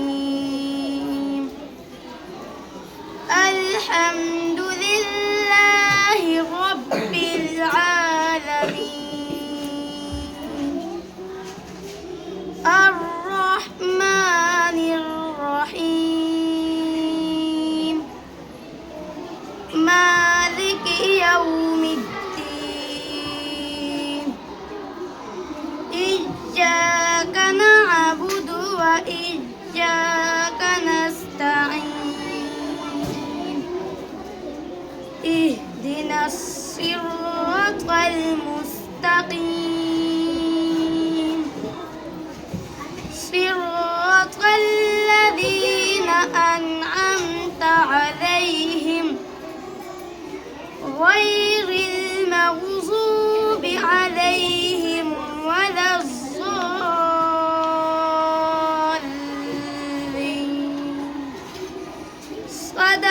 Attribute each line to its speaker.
Speaker 1: الرحيم الحمد لله رب العالمين الرحمن الرحيم مالك يوم الدين إياك نعبد وإياك نستعين اهدنا الصراط المستقيم صراط الذين أنعمت عليهم غير المغضوب عليهم ولا الضالين صدق